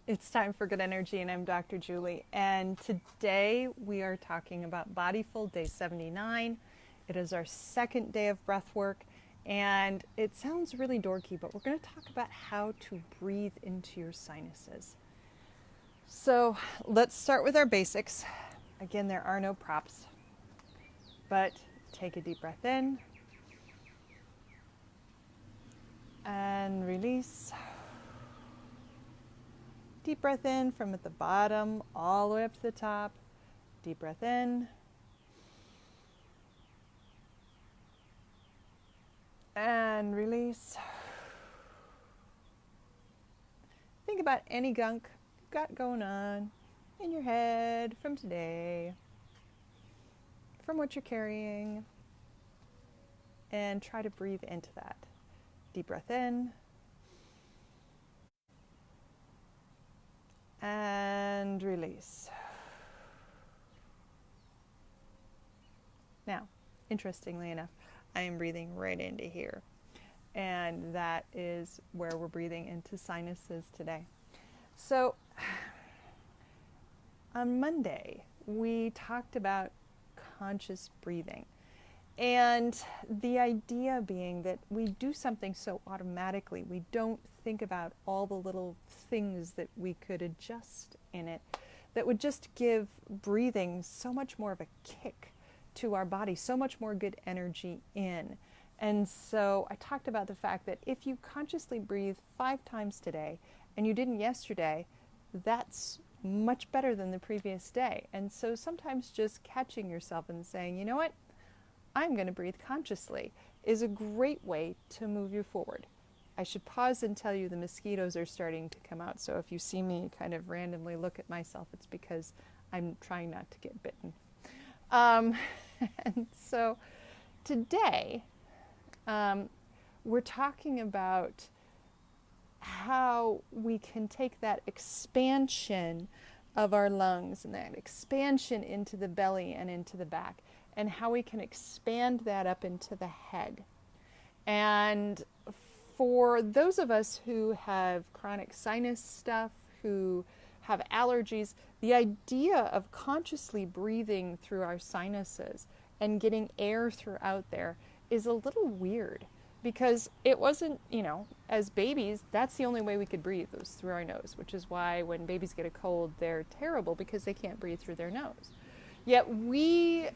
It's time for good energy, and I'm Dr. Julie. And today we are talking about Bodyful Day 79. It is our second day of breath work, and it sounds really dorky, but we're going to talk about how to breathe into your sinuses. So let's start with our basics. Again, there are no props, but take a deep breath in and release. Deep breath in from at the bottom all the way up to the top. Deep breath in. And release. Think about any gunk you've got going on in your head from today, from what you're carrying, and try to breathe into that. Deep breath in. And release. Now, interestingly enough, I am breathing right into here. And that is where we're breathing into sinuses today. So, on Monday, we talked about conscious breathing. And the idea being that we do something so automatically, we don't think about all the little things that we could adjust in it that would just give breathing so much more of a kick to our body, so much more good energy in. And so I talked about the fact that if you consciously breathe 5 times today and you didn't yesterday, that's much better than the previous day. And so sometimes just catching yourself and saying, you know what? I'm going to breathe consciously is a great way to move you forward. I should pause and tell you the mosquitoes are starting to come out. So if you see me kind of randomly look at myself, it's because I'm trying not to get bitten. And so today we're talking about how we can take that expansion of our lungs and that expansion into the belly and into the back, and how we can expand that up into the head. And for those of us who have chronic sinus stuff, who have allergies, the idea of consciously breathing through our sinuses and getting air throughout there is a little weird, because it wasn't, as babies, that's the only way we could breathe, was through our nose, which is why when babies get a cold, they're terrible because they can't breathe through their nose. Yet we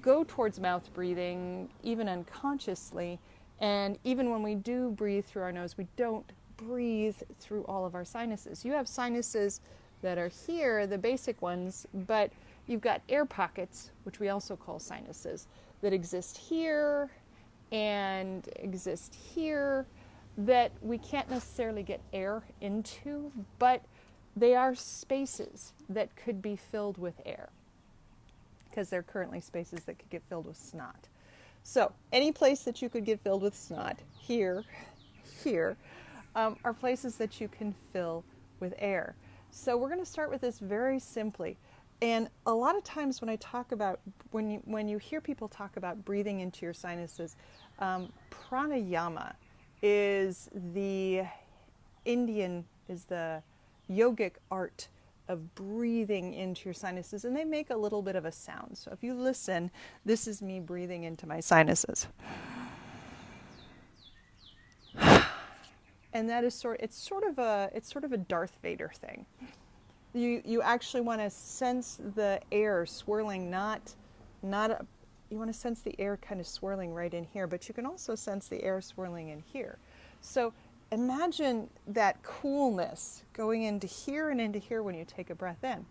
go towards mouth breathing even unconsciously, and even when we do breathe through our nose, we don't breathe through all of our sinuses. You have sinuses that are here, the basic ones, but you've got air pockets, which we also call sinuses, that exist here and exist here, that we can't necessarily get air into, but they are spaces that could be filled with air, because they're currently spaces that could get filled with snot. So any place that you could get filled with snot, here, are places that you can fill with air. So we're going to start with this very simply. And a lot of times when I talk about, when you hear people talk about breathing into your sinuses, pranayama is the yogic art of breathing into your sinuses, and they make a little bit of a sound. So if you listen, this is me breathing into my sinuses. And that is it's sort of a Darth Vader thing. You actually want to sense the air swirling, you want to sense the air kind of swirling right in here, but you can also sense the air swirling in here. So imagine that coolness going into here and into here when you take a breath in.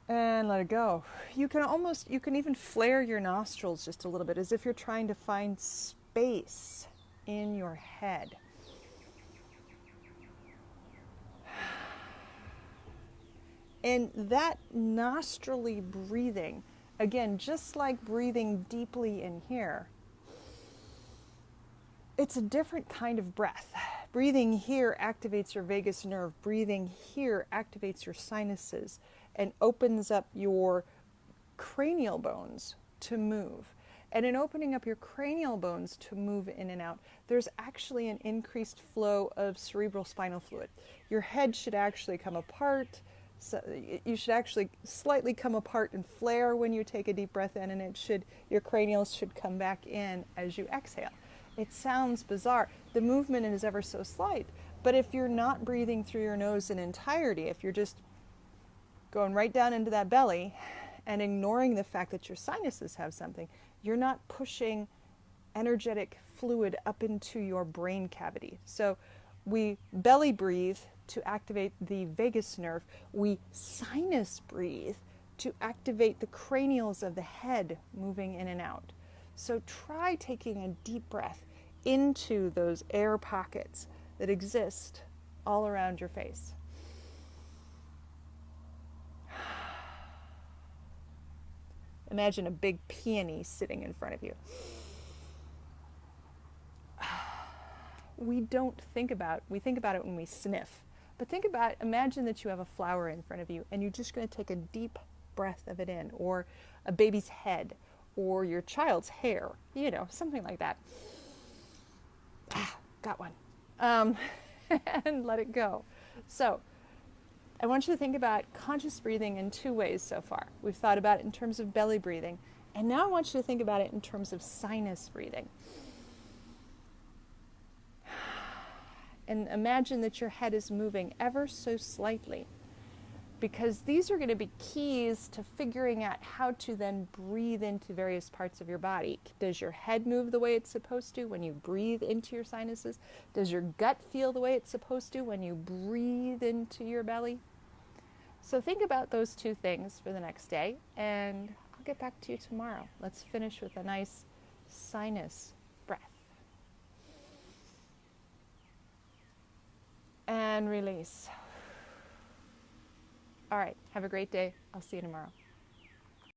And let it go. You can even flare your nostrils just a little bit, as if you're trying to find space in your head. And that nostrily breathing, again, just like breathing deeply in here, it's a different kind of breath. Breathing here activates your vagus nerve. Breathing here activates your sinuses and opens up your cranial bones to move. And in opening up your cranial bones to move in and out, there's actually an increased flow of cerebral spinal fluid. Your head should actually come apart. So you should actually slightly come apart and flare when you take a deep breath in, and your cranials should come back in as you exhale. It sounds bizarre. The movement is ever so slight, but if you're not breathing through your nose in entirety, if you're just going right down into that belly and ignoring the fact that your sinuses have something, you're not pushing energetic fluid up into your brain cavity. So we belly breathe to activate the vagus nerve. We sinus breathe to activate the cranials of the head moving in and out. So try taking a deep breath into those air pockets that exist all around your face. Imagine a big peony sitting in front of you. We think about it when we sniff. But imagine that you have a flower in front of you and you're just going to take a deep breath of it in, or a baby's head, or your child's hair, something like that. Got one. And let it go. So I want you to think about conscious breathing in two ways so far. We've thought about it in terms of belly breathing, and now I want you to think about it in terms of sinus breathing. And imagine that your head is moving ever so slightly, because these are going to be keys to figuring out how to then breathe into various parts of your body. Does your head move the way it's supposed to when you breathe into your sinuses? Does your gut feel the way it's supposed to when you breathe into your belly? So think about those two things for the next day, and I'll get back to you tomorrow. Let's finish with a nice sinus breath. And release. All right, have a great day. I'll see you tomorrow.